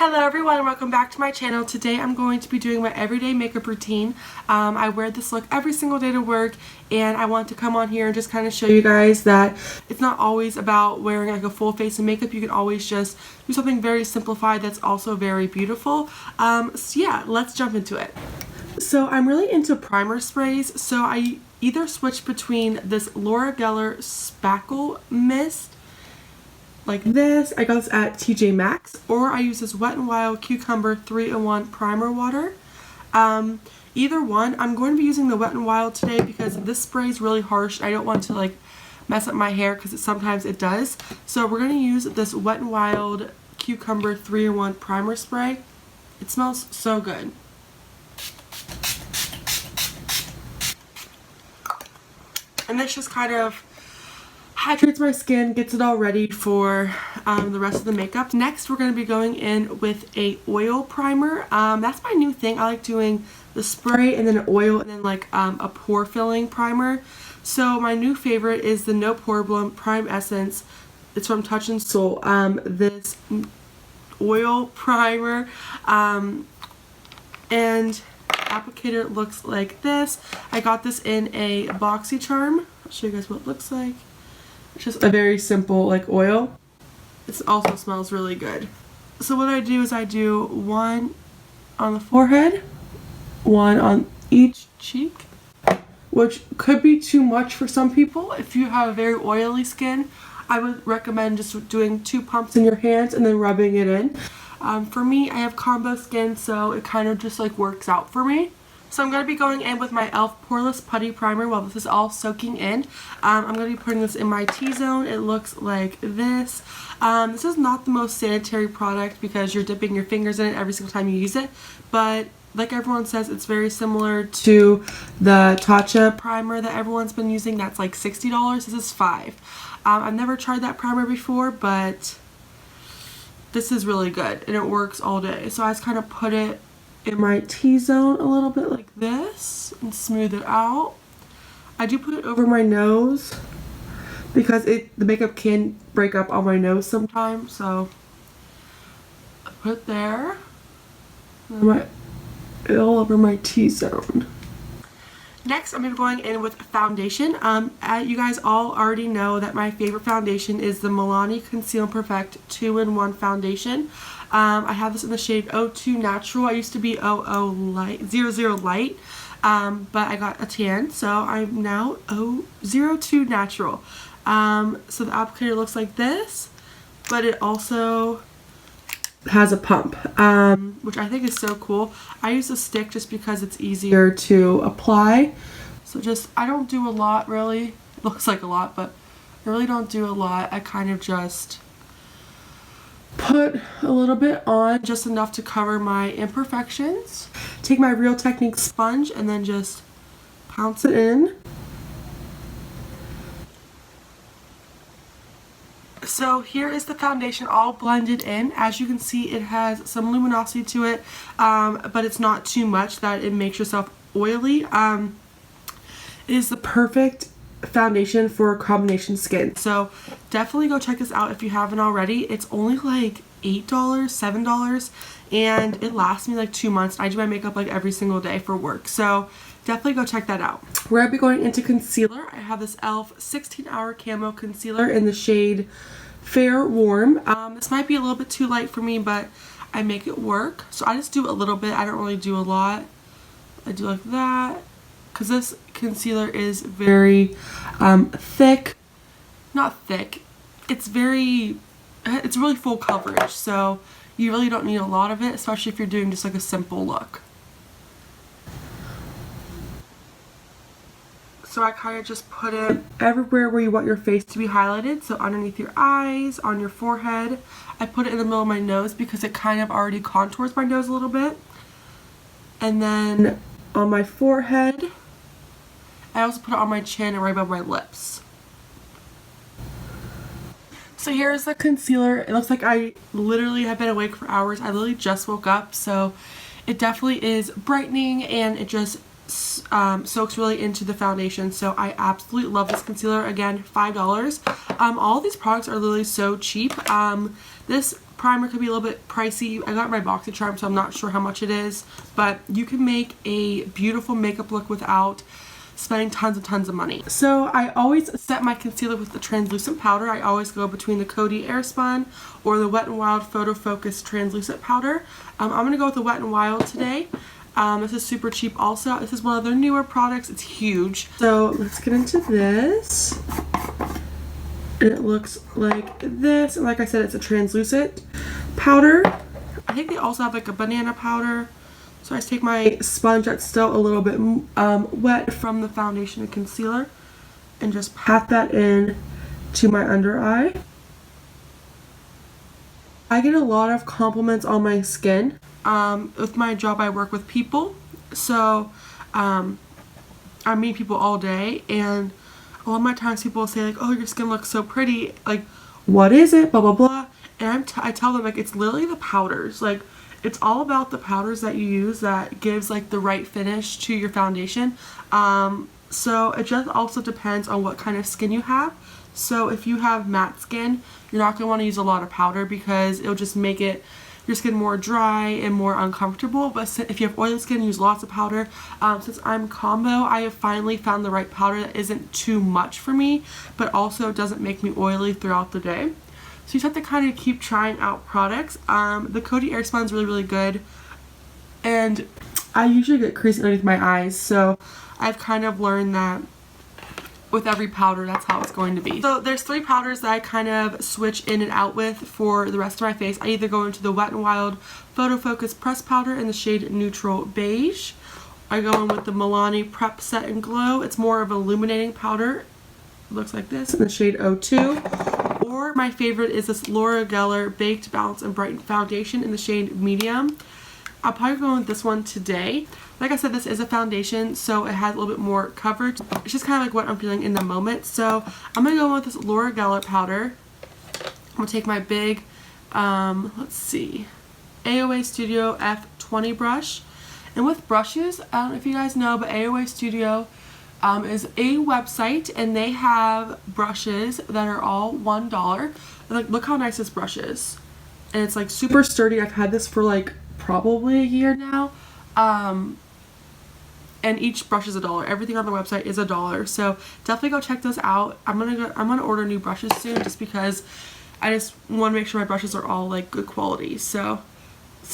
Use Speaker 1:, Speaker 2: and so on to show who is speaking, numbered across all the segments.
Speaker 1: Hello everyone and welcome back to my channel. Today I'm going to be doing my everyday makeup routine. I wear this look every single day to work, and I want to come on here and just kind of show you guys that it's not always about wearing like a full face of makeup. You can always just do something very simplified that's also very beautiful. So yeah, let's jump into it. So I'm really into primer sprays, so I either switch between this Laura Geller Spackle Mist like this. I got this at TJ Maxx, or I use this Wet n Wild Cucumber 3-in-1 primer water. Either one. I'm going to be using the Wet n Wild today because this spray is really harsh. I don't want to like mess up my hair because sometimes it does. So we're going to use this Wet n Wild Cucumber 3-in-1 primer spray. It smells so good. And this just kind of hydrates my skin, gets it all ready for the rest of the makeup. Next, we're going to be going in with a oil primer. That's my new thing. I like doing the spray and then an oil and then like a pore filling primer. So my new favorite is the No Problem Prime Essence. It's from Touch in Soul. This oil primer and applicator looks like this. I got this in a BoxyCharm. I'll show you guys what it looks like. It's just a very simple like oil. It also smells really good. So what I do is I do one on the forehead, one on each cheek, which could be too much for some people. If you have a very oily skin, I would recommend just doing 2 pumps in your hands and then rubbing it in. For me, I have combo skin, so it kind of just like works out for me. So I'm going to be going in with my e.l.f. Poreless Putty Primer while this is all soaking in. I'm going to be putting this in my T-zone. It looks like this. This is not the most sanitary product because you're dipping your fingers in it every single time you use it. But like everyone says, it's very similar to the Tatcha primer that everyone's been using. That's like $60. This is $5. I've never tried that primer before, but this is really good and it works all day. So I just kind of put it in my T-zone a little bit like this and smooth it out. I do put it over my nose because the makeup can break up on my nose sometimes, so I put it there and all over my T-zone. Next, I'm going to be going in with foundation. You guys all already know that my favorite foundation is the Milani Conceal and Perfect 2-in-1 foundation. I have this in the shade 02 Natural. I used to be 00 Light, 00 Light, but I got a tan, so I'm now 02 Natural. So the applicator looks like this, but it also has a pump, which I think is so cool. I use a stick just because it's easier to apply. So I don't do a lot really. It looks like a lot, but I really don't do a lot. I kind of just put a little bit on, just enough to cover my imperfections. Take my Real Technique sponge and then just pounce it in. So here is the foundation all blended in. As you can see, it has some luminosity to it, but it's not too much that it makes yourself oily. It is the perfect foundation for combination skin. So definitely go check this out if you haven't already. It's only like $8, $7, and it lasts me like 2 months. I do my makeup like every single day for work. So definitely go check that out. We're going to be going into concealer. I have this e.l.f. 16-Hour Camo Concealer in the shade Fair Warm. This might be a little bit too light for me, but I make it work. So I just do a little bit. I don't really do a lot. I do like that because this concealer is very thick. Not thick. It's really full coverage. So you really don't need a lot of it, especially if you're doing just like a simple look. So I kind of just put it everywhere where you want your face to be highlighted. So underneath your eyes, on your forehead. I put it in the middle of my nose because it kind of already contours my nose a little bit. And then on my forehead. I also put it on my chin and right above my lips. So here's the concealer. It looks like I literally have been awake for hours. I literally just woke up. So it definitely is brightening and it just soaks really into the foundation. So I absolutely love this concealer. Again, $5. All these products are literally so cheap. This primer could be a little bit pricey. I got my BoxyCharm, so I'm not sure how much it is, but you can make a beautiful makeup look without spending tons and tons of money. So I always set my concealer with the translucent powder. I always go between the Coty Airspun or the Wet n Wild Photo Focus translucent powder. I'm going to go with the Wet n Wild today. This is super cheap also. This is one of their newer products. It's huge. So let's get into this. And it looks like this. And like I said, it's a translucent powder. I think they also have like a banana powder. So I just take my sponge that's still a little bit wet from the foundation and concealer and just pat that in to my under eye. I get a lot of compliments on my skin. With my job, I work with people. So I meet people all day, and a lot of my times people will say like, oh, your skin looks so pretty. Like, what is it? Blah, blah, blah. And I tell them like, it's literally the powders. Like, it's all about the powders that you use that gives like the right finish to your foundation. So it just also depends on what kind of skin you have. So if you have matte skin, you're not going to want to use a lot of powder because it'll just make your skin more dry and more uncomfortable. But if you have oily skin, use lots of powder. Since I'm combo, I have finally found the right powder that isn't too much for me, but also doesn't make me oily throughout the day. So you just have to kind of keep trying out products. The Coty Airspun is really, really good. And I usually get creasing underneath my eyes, so I've kind of learned that with every powder, that's how it's going to be. So there's 3 powders that I kind of switch in and out with for the rest of my face. I either go into the Wet n Wild Photo Focus Press Powder in the shade Neutral Beige. I go in with the Milani Prep Set and Glow. It's more of an illuminating powder. It looks like this in the shade 02. Or my favorite is this Laura Geller Baked Balance and Brighten Foundation in the shade Medium. I'll probably go with this one today. Like I said, this is a foundation, so it has a little bit more coverage. It's just kind of like what I'm feeling in the moment. So I'm going to go with this Laura Geller powder. I'm going to take my big, let's see, AOA Studio F20 brush. And with brushes, I don't know if you guys know, but AOA Studio is a website, and they have brushes that are all $1. And like, look how nice this brush is. And it's like super sturdy. I've had this for like probably a year now. And each brush is $1. Everything on the website is $1. So definitely go check those out. I'm gonna order new brushes soon, just because I just want to make sure my brushes are all like good quality. So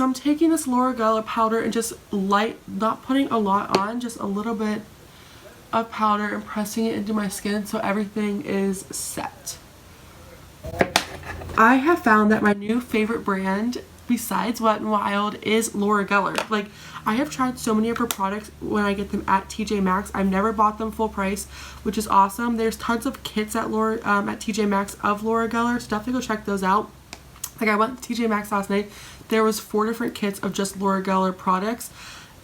Speaker 1: I'm taking this Laura Geller powder and just not putting a lot on, just a little bit of powder, and pressing it into my skin so everything is set. I have found that my new favorite brand besides Wet n Wild is Laura Geller. Like, I have tried so many of her products when I get them at TJ Maxx. I've never bought them full price, which is awesome. There's tons of kits at TJ Maxx of Laura Geller, so definitely go check those out. Like, I went to TJ Maxx last night. There was 4 different kits of just Laura Geller products.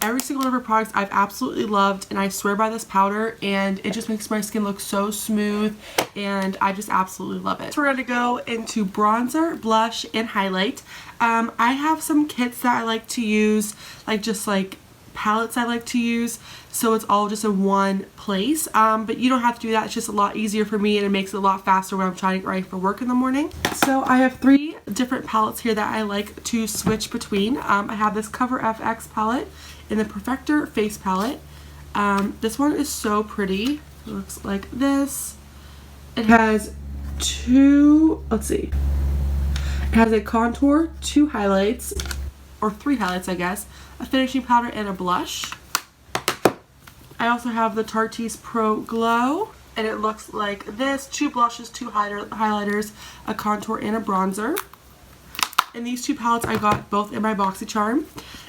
Speaker 1: Every single one of her products I've absolutely loved, and I swear by this powder, and it just makes my skin look so smooth, and I just absolutely love it. So we're going to go into bronzer, blush, and highlight. I have some kits that I like to use, like just like palettes I like to use, so it's all just in one place. But you don't have to do that. It's just a lot easier for me, and it makes it a lot faster when I'm trying to get ready for work in the morning. So I have 3 different palettes here that I like to switch between. I have this Cover FX palette and the Perfector Face palette. This one is so pretty. It looks like this. It has 2, let's see. It has a contour, 2 highlights, or 3 highlights I guess, a finishing powder, and a blush. I also have the Tarte's Pro Glow, and it looks like this. 2 blushes, 2 highlighters, a contour, and a bronzer. And these 2 palettes I got both in my BoxyCharm.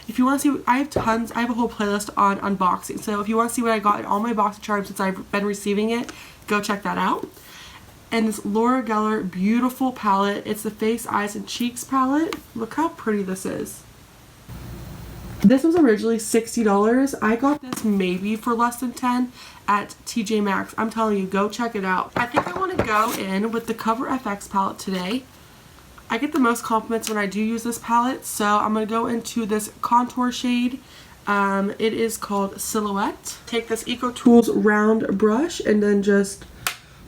Speaker 1: If you want to see, I have a whole playlist on unboxing. So if you want to see what I got in all my BoxyCharm since I've been receiving it, go check that out. And this Laura Geller beautiful palette. It's the Face, Eyes, and Cheeks palette. Look how pretty this is. This was originally $60. I got this maybe for less than $10 at TJ Maxx. I'm telling you, go check it out. I think I want to go in with the Cover FX palette today. I get the most compliments when I do use this palette, so I'm going to go into this contour shade. It is called Silhouette. Take this EcoTools round brush and then just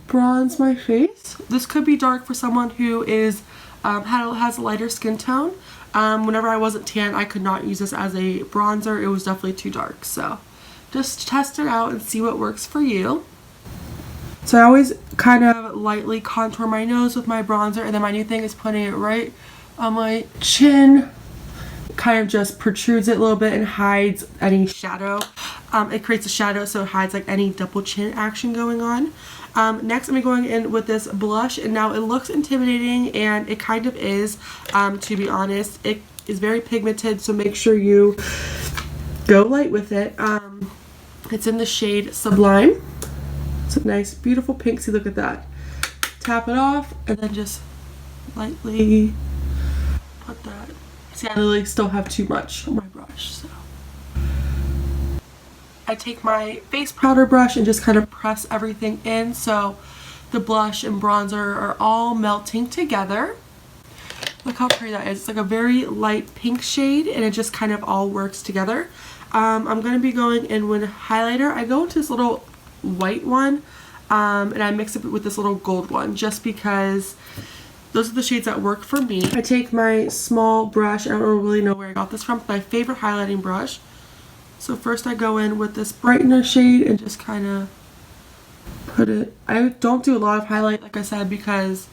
Speaker 1: bronze my face. This could be dark for someone who is has a lighter skin tone. Whenever I wasn't tan, I could not use this as a bronzer. It was definitely too dark. So just test it out and see what works for you. So I always kind of lightly contour my nose with my bronzer, and then my new thing is putting it right on my chin. Kind of just protrudes it a little bit and hides any shadow. It creates a shadow, so it hides like any double chin action going on. Next, I'm going in with this blush, and now it looks intimidating, and it kind of is, to be honest. It is very pigmented, so make sure you go light with it. It's in the shade Sublime. It's a nice, beautiful pink. See, look at that. Tap it off, and then just lightly put that. See, I literally still have too much on my brush, so. I take my face powder brush and just kind of press everything in so the blush and bronzer are all melting together. Look how pretty that is. It's like a very light pink shade, and it just kind of all works together. I'm going to be going in with highlighter. I go into this little white one, and I mix it with this little gold one just because those are the shades that work for me. I take my small brush. I don't really know where I got this from. It's my favorite highlighting brush. So first I go in with this brightener shade and just kind of put it. I don't do a lot of highlight, like I said, because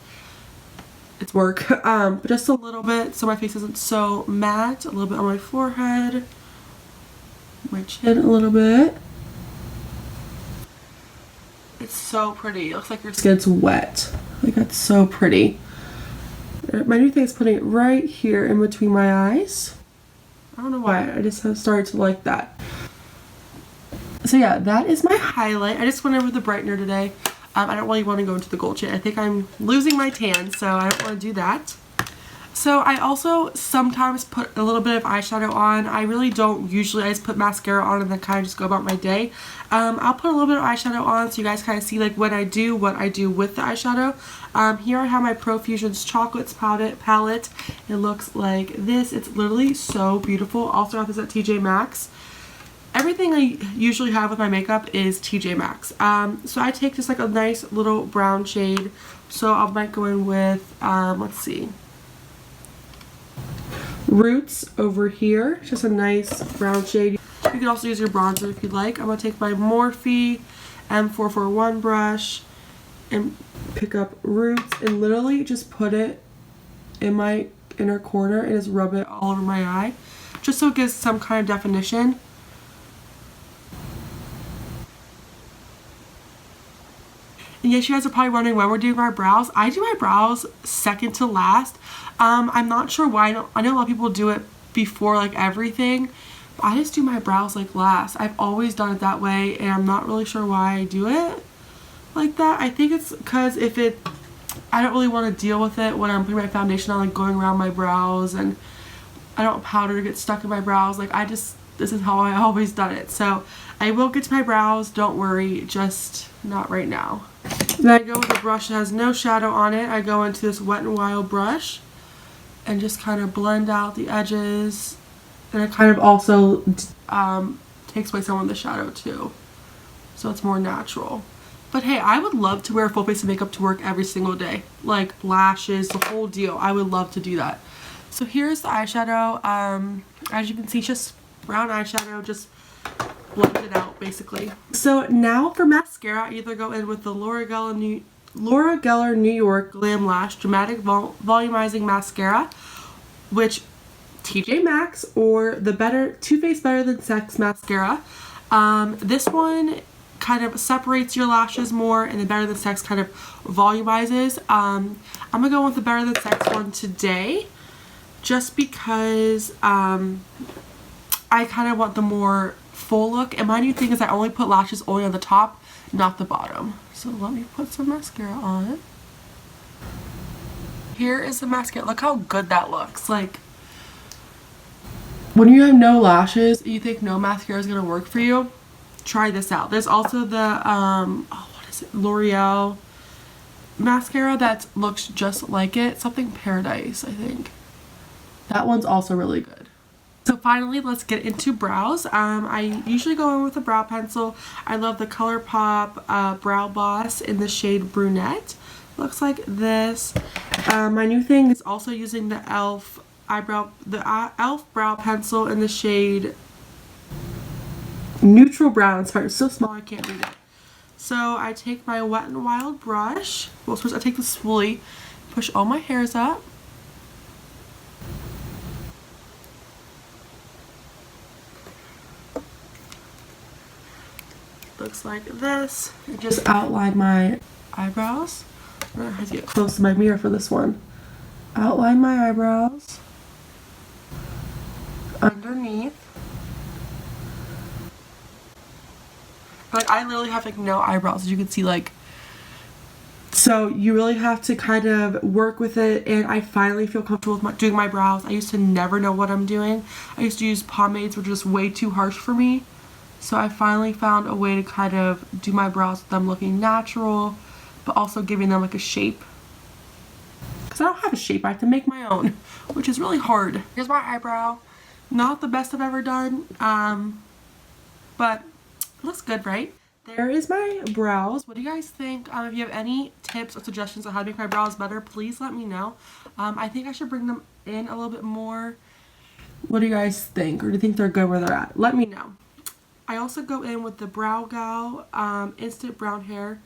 Speaker 1: it's work, but just a little bit so my face isn't so matte. A little bit on my forehead, my chin a little bit. It's so pretty. It looks like your skin's wet. Like, that's so pretty. My new thing is putting it right here in between my eyes. I don't know why, I just have started to like that. So yeah, that is my highlight. I just went over the brightener today. I don't really want to go into the gold shade. I think I'm losing my tan, so I don't want to do that. So I also sometimes put a little bit of eyeshadow on. I really don't usually. I just put mascara on and then kind of just go about my day. I'll put a little bit of eyeshadow on so you guys kind of see like when I do what I do with the eyeshadow. Here I have my Profusions Chocolates palette. It looks like this. It's literally so beautiful. Also got this at TJ Maxx. Everything I usually have with my makeup is TJ Maxx. So I take just like a nice little brown shade. So I might go in with, let's see, Roots over here. Just a nice brown shade. You can also use your bronzer if you'd like. I'm going to take my Morphe M441 brush and pick up Roots and literally just put it in my inner corner and just rub it all over my eye. Just so it gives some kind of definition. And yes, you guys are probably wondering when we're doing our brows. I do my brows second to last. I'm not sure why. I know a lot of people do it before like everything. But I just do my brows like last. I've always done it that way, and I'm not really sure why I do it like that. I think it's because I don't really want to deal with it when I'm putting my foundation on, like going around my brows, and I don't want powder to get stuck in my brows. Like this is how I always done it. So I will get to my brows, don't worry, just not right now. Then I go with a brush that has no shadow on it. I go into this Wet n Wild brush and just kind of blend out the edges. And it kind of also takes away some of the shadow too. So it's more natural. But hey, I would love to wear full face of makeup to work every single day. Like lashes, the whole deal. I would love to do that. So here's the eyeshadow. As you can see, just brown eyeshadow, just blend it out basically. So now for mascara, I either go in with the Laura Geller New York Glam Lash Dramatic Volumizing Mascara, which TJ Maxx, or the Too Faced Better Than Sex Mascara. This one kind of separates your lashes more, and the Better Than Sex kind of volumizes. I'm gonna go with the Better Than Sex one today, just because I kind of want the more full look, and my new thing is I only put lashes only on the top, not the bottom. So let me put some mascara on. Here is the mascara. Look how good that looks. Like, when you have no lashes, you think no mascara is gonna work for you, try this out. There's also the what is it, L'Oreal mascara that looks just like it, something Paradise, I think. That one's also really good. So finally, let's get into brows. I usually go in with a brow pencil. I love the ColourPop Brow Boss in the shade Brunette. Looks like this. My new thing is also using the e.l.f. e.l.f. brow pencil in the shade Neutral Brown. Sorry, it's so small I can't read it. So I take my Wet n Wild brush. Well, first I take the spoolie, push all my hairs up. Looks like this. I just outline my eyebrows. I have to get close to my mirror for this one. Outline my eyebrows underneath. Like, I literally have like no eyebrows, as you can see, like, so you really have to kind of work with it, and I finally feel comfortable with doing my brows. I used to never know what I'm doing. I used to use pomades, which are just way too harsh for me. So I finally found a way to kind of do my brows with them looking natural, but also giving them like a shape. Because I don't have a shape, I have to make my own, which is really hard. Here's my eyebrow. Not the best I've ever done, but it looks good, right? There is my brows. What do you guys think? If you have any tips or suggestions on how to make my brows better, please let me know. I think I should bring them in a little bit more. What do you guys think? Or do you think they're good where they're at? Let me know. I also go in with the Brow Gal Instant Brown Hair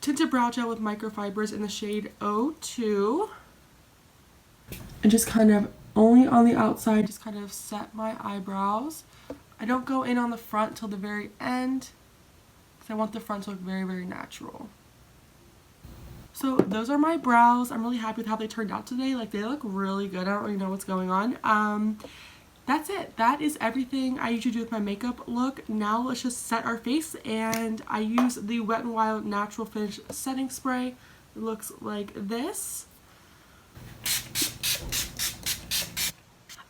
Speaker 1: Tinted Brow Gel with Microfibers in the shade O2. And just kind of, only on the outside, just kind of set my eyebrows. I don't go in on the front till the very end, because I want the front to look very, very natural. So those are my brows. I'm really happy with how they turned out today. Like, they look really good. I don't really know what's going on. That's it. That is everything I usually do with my makeup look. Now let's just set our face, and I use the Wet n Wild Natural Finish Setting Spray. It looks like this.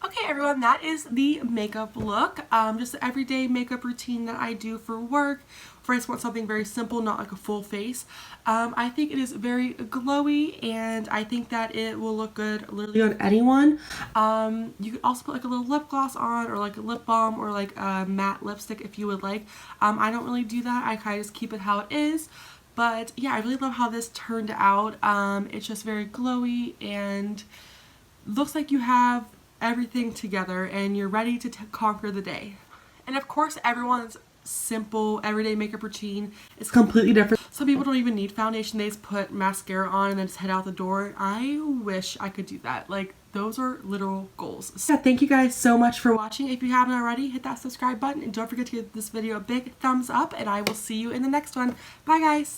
Speaker 1: Okay everyone, that is the makeup look. Just the everyday makeup routine that I do for work. If I just want something very simple, not like a full face. I think it is very glowy, and I think that it will look good literally on anyone. You could also put like a little lip gloss on, or like a lip balm, or like a matte lipstick if you would like. I don't really do that. I kind of just keep it how it is. But yeah, I really love how this turned out. It's just very glowy and looks like you have everything together and you're ready to conquer the day. And of course, everyone's simple everyday makeup routine is completely different. Some people don't even need foundation. They just put mascara on and then just head out the door. I wish I could do that. Like, those are literal goals. So thank you guys so much for watching. If you haven't already, hit that subscribe button and don't forget to give this video a big thumbs up, and I will see you in the next one. Bye guys.